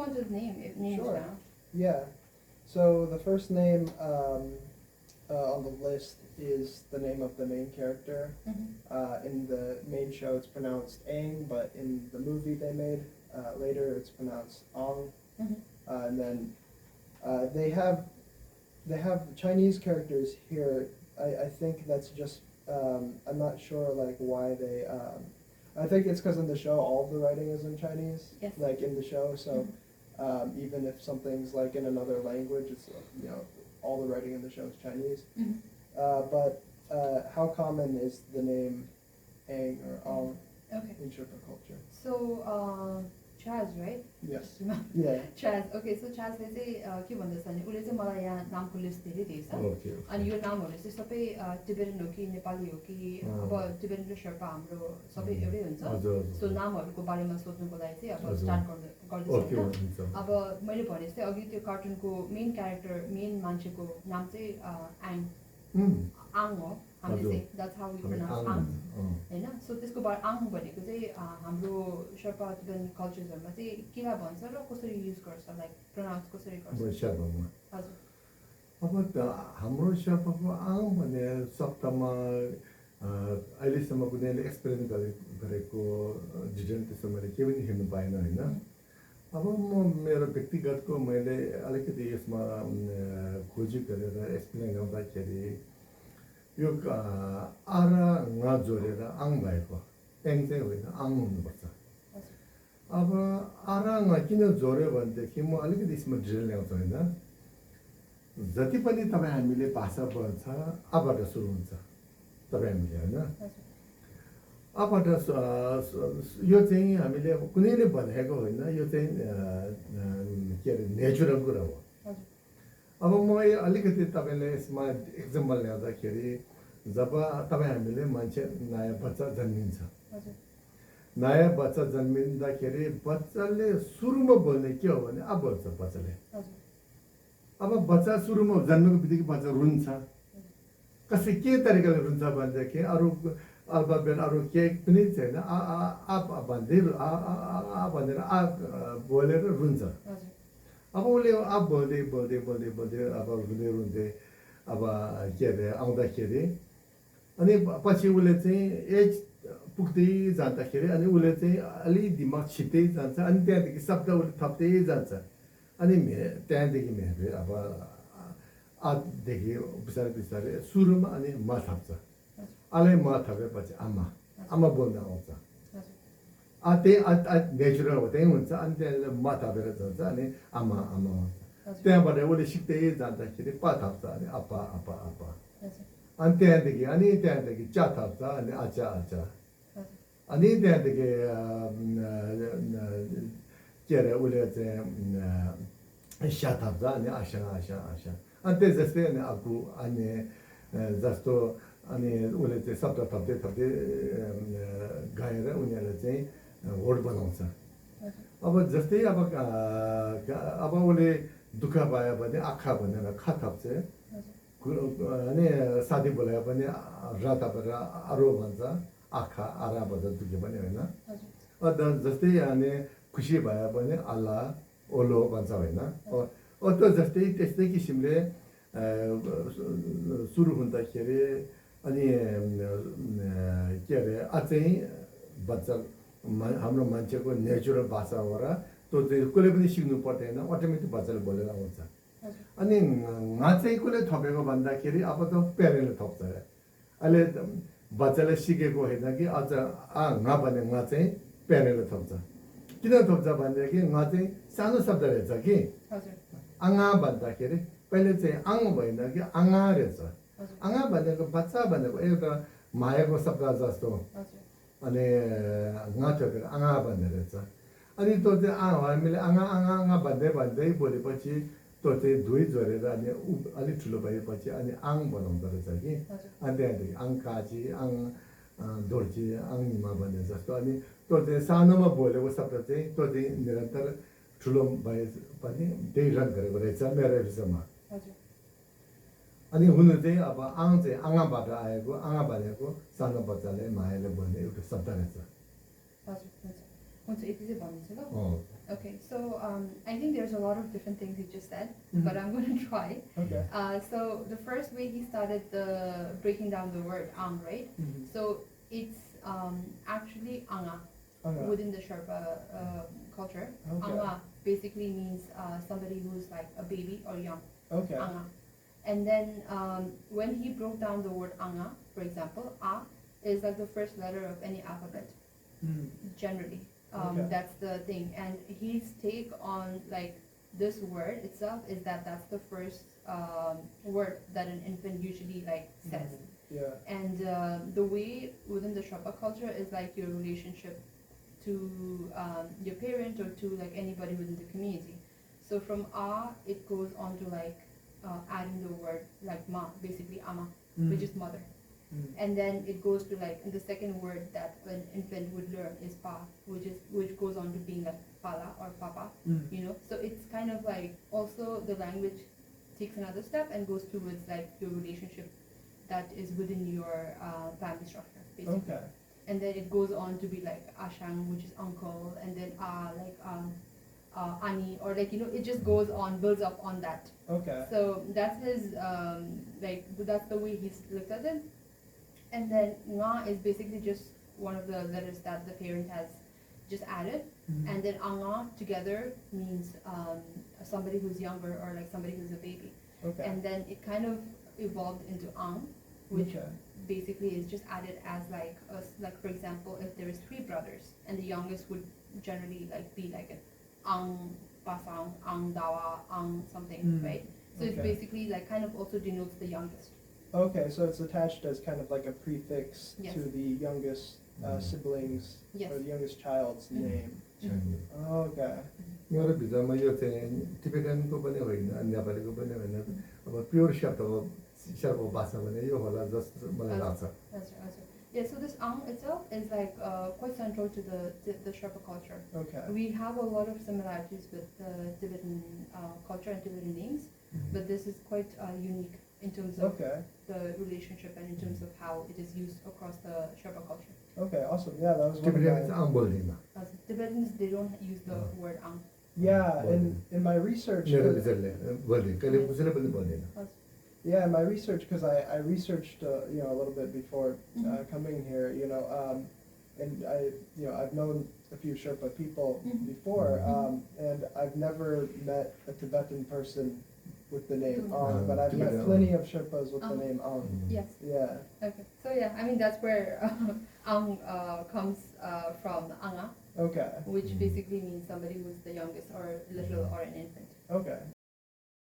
on to the names Sure. now. Yeah. So the first name on the list is the name of the main character. In the main show, it's pronounced Aang, but in the movie they made later, it's pronounced Ong. And then they have Chinese characters here. I think that's just I'm not sure like why they. I think it's because in the show all of the writing is in Chinese, Yes. like in the show. So even if something's like in another language, it's all the writing in the show is Chinese. But how common is the name Aang or Ong Okay. in Sherpa culture? So Chaz, right? Yes. Yeah. Chaz. Okay, so Chaz ले चाहिँ के भन्दैछ भने उसले चाहिँ मलाई यहाँ नामको लिस्ट धेरै दिएछ अनि यो नामहरू चाहिँ सबै टिबेटन हो कि नेपाली हो कि अब टिबेटन र शेर्पा हाम्रो सबै एउटै हुन्छ सो नामहरूको बारेमा सोध्नुको लागि चाहिँ अब स्टार्ट गर्दैछ अब मैले भने जस्तै अघि त्यो कार्टुनको मेन क्यारेक्टर मेन मान्छेको नाम चाहिँ आङ आङ हो हामीले चाहिँ द्याट्स हाउ वी प्रोनाउन्स आङ हैन सो त्यसको बाद आङ भनेको चाहिँ हाम्रो शेर्पा टिबेटन कल्चर्सहरुमा चाहिँ केलाई भन्छ र कसरी युज गर्छ लाइक प्रोनाउन्स कसरी गर्छ शेर्पामा हजुर अब हाम्रो शेर्पाको आङ भन्ने शब्दमा अहिलेसम्म कुनैले एक्सप्लेन गरेको डिटेल त्यसो मैले केही पनि हेर्नु पाएन होइन अब म मेरो व्यक्तिगतको मैले अलिकति यसमा खोजी गरेर एक्सप्लेन गर्दाखेरि यो आ र ङ जोडेर आङ भएको एङ चाहिँ होइन आङ हुनुपर्छ अब आ र ङ किन जोड्यो भनेदेखि म अलिकति यसमा डिटेल ल्याउँछु होइन जति पनि तपाईँ हामीले भाषा बोल्छ आबाट सुरु हुन्छ तपाईँ हामीले होइन आबाट यो चाहिँ हामीले कुनैले भनेको होइन यो चाहिँ के अरे नेचुरल कुरा हो अब म अलिकति तपाईँले यसमा एक्जाम्पल ल्याउँदाखेरि जब तपाईँ हामीले मान्छे नयाँ बच्चा जन्मिन्छ नयाँ बच्चा जन्मिँदाखेरि बच्चाले सुरुमा बोल्ने के हो भने अब बोल्छ बच्चाले अब बच्चा सुरुमा जन्मेको बित्तिकै बच्चा रुन्छ कसै के तरिकाले रुन्छ भनेदेखि अरू अल्फाबेट अरू केही पनि छैन आ भन्दै भनेर आ बोलेर रुन्छ अब उसले अब बोल्दै बोल्दै बोल्दै बोल्दै अब रुँदै रुँदै अब के अरे आउँदाखेरि अनि पछि उसले चाहिँ एज पुग्दै जाँदाखेरि अनि उसले चाहिँ अलि दिमाग छिट्दै जान्छ अनि त्यहाँदेखि शब्द उसले थप्दै जान्छ अनि त्यहाँदेखि मेरो अब आदेखि बिस्तारै बिस्तारै सुरुमा अनि म थप्छ अलि म थपेपछि आमा आमा बोल्न आउँछ त्यही नेचुरल हो त्यही हुन्छ अनि त्यहाँनिर म थपेर जान्छ अनि आमा आमा आउँछ त्यहाँबाट उसले सिक्दै जाँदाखेरि पा थप्छ अनि अपा अपा अपा अनि त्यहाँदेखि चा थप्छ अनि आचा आचा अनि त्यहाँदेखि के अरे उसले चाहिँ स्या थप्छ अनि आशा आशा आशा अनि त्यस जस्तै अनि आगु अनि जस्तो अनि उसले चाहिँ शब्द थप्दै थप्दै गाएर उनीहरूले चाहिँ होड बनाउँछ अब जस्तै अब उसले दुःख पायो भने आँखा भनेर खा थप्छ अनि साथी बोलायो भने र थपेर अरू भन्छ आँखा आरा भन्छ दुख्यो भने होइन जस्तै अनि खुसी भयो भने अल्लाह ओलो भन्छ होइन जस्तै त्यस्तै किसिमले सुरु हुँदाखेरि अनि के अरे अझै बच्चा हाम्रो मान्छेको नेचुरल भाषा हो र त्यो चाहिँ कसले पनि सिक्नु पर्दैन अटोमेटिक बच्चाले बोलेर आउँछ अनि ङ चाहिँ कसले थपेको भन्दाखेरि अब त प्यारेन्टले थप्छ अहिले बच्चाले सिकेको होइन कि अझ ङ भने ङ चाहिँ प्यारेन्टले थप्छ किन थप्छ भनेदेखि ङ चाहिँ सानो शब्द रहेछ कि आँगा भन्दाखेरि पहिले चाहिँ आङ भएन कि आँगा रहेछ आँगा भनेको बच्चा भनेको एउटा मायाको शब्द जस्तो अनि ङ थपेर आँगा भन्ने रहेछ अनि त्यो चाहिँ हामीले आँगा आँगा आँगा भन्दै भन्दै बोलेपछि त्यो चाहिँ धुई जोडेर अनि अलिक ठुलो भएपछि अनि आङ बनाउँदो रहेछ कि अनि त्यहाँदेखि आङ काजी आङ दोर्जी आङ निमा भन्ने जस्तो अनि त्यो चाहिँ सानोमा बोलेको शब्द चाहिँ त्यो चाहिँ निरन्तर ठुलो भए पनि त्यही रन गरेको रहेछ मेरो विषयमा अनि हुनु चाहिँ अब आङ चाहिँ आँगाबाट आएको आँगा भनेको सानो बच्चाले मायाले बोल्ने एउटा शब्द रहेछ हजुर हुन्छ यति चाहिँ भन्नुहुन्छ ल Okay, so I think there's a lot of different things he just said, Mhm. but I'm going to try. Okay. So the first way he started the breaking down the word ang, right? Mhm. So it's actually anga Okay. within the Sherpa culture. Okay. Anga basically means somebody who's like a baby or young. Okay. Anga. And then when he broke down the word anga, for example, a is like the first letter of any alphabet, Mhm. generally. Okay. That's the thing. And his take on like this word itself is that that's the first word that an infant usually like says. Yeah. And the way within the Sherpa culture is like your relationship to your parent or to like anybody within the community. So from a, it goes on to like adding the word like ma, basically ama, which is mother. Mhm. And then it goes to like the second word that an infant would learn is pa, which goes on to being like pala or papa, Mhm. you know. So it's kind of like also the language takes another step and goes towards like your relationship that is within your family structure, basically. Okay. And then it goes on to be like ashang, which is uncle, and then like ani, or like, you know, it just goes on, builds up on that. Okay. So that's his like that's the way he's looked at it. And then nga is basically just one of the letters that the parent has just added. Mhm. And then anga together means somebody who's younger or like somebody who's a baby. Okay. And then it kind of evolved into ang, which Okay. basically is just added as like like for example, if there is 3 brothers and the youngest would generally like be like an ang pasang, ang dawa, ang something, Mm, right? So it's okay. basically like kind of also denotes the youngest. Okay, so it's attached as kind of like a prefix Yes. to the youngest siblings Yes. or the youngest child's Mhm. name. Chinese. Okay. Ngayon bisa mo yung Tibetan ko ba niya na Nepali ko ba niya na about pure shot of siya po basa mo niya wala just malalasa. That's right. Yeah, so this ang itself is like quite central to the Sherpa culture. Okay. We have a lot of similarities with the Tibetan culture and Tibetan names, but this is quite unique in terms of Okay. the relationship and in terms of how it is used across the Sherpa culture. Okay, awesome. Yeah, that was one of Tibetan is my... ambol din na. As Tibetans, they don't use the word ang. Yeah, in my research... Meron sila bolin. Kaya po sila bolin. Yeah, in my research, because I researched, you know, a little bit before Mhm. coming here, you know, and I've known a few Sherpa people Mhm. before, Mhm. and I've never met a Tibetan person with the name Mhm. Ang, but I've met Tibetan plenty of Sherpas with the Ang. name Ang. Yes. Yeah. Okay. So yeah, I mean that's where ang comes from anga, Okay. which basically means somebody who's the youngest or little or an infant. Okay.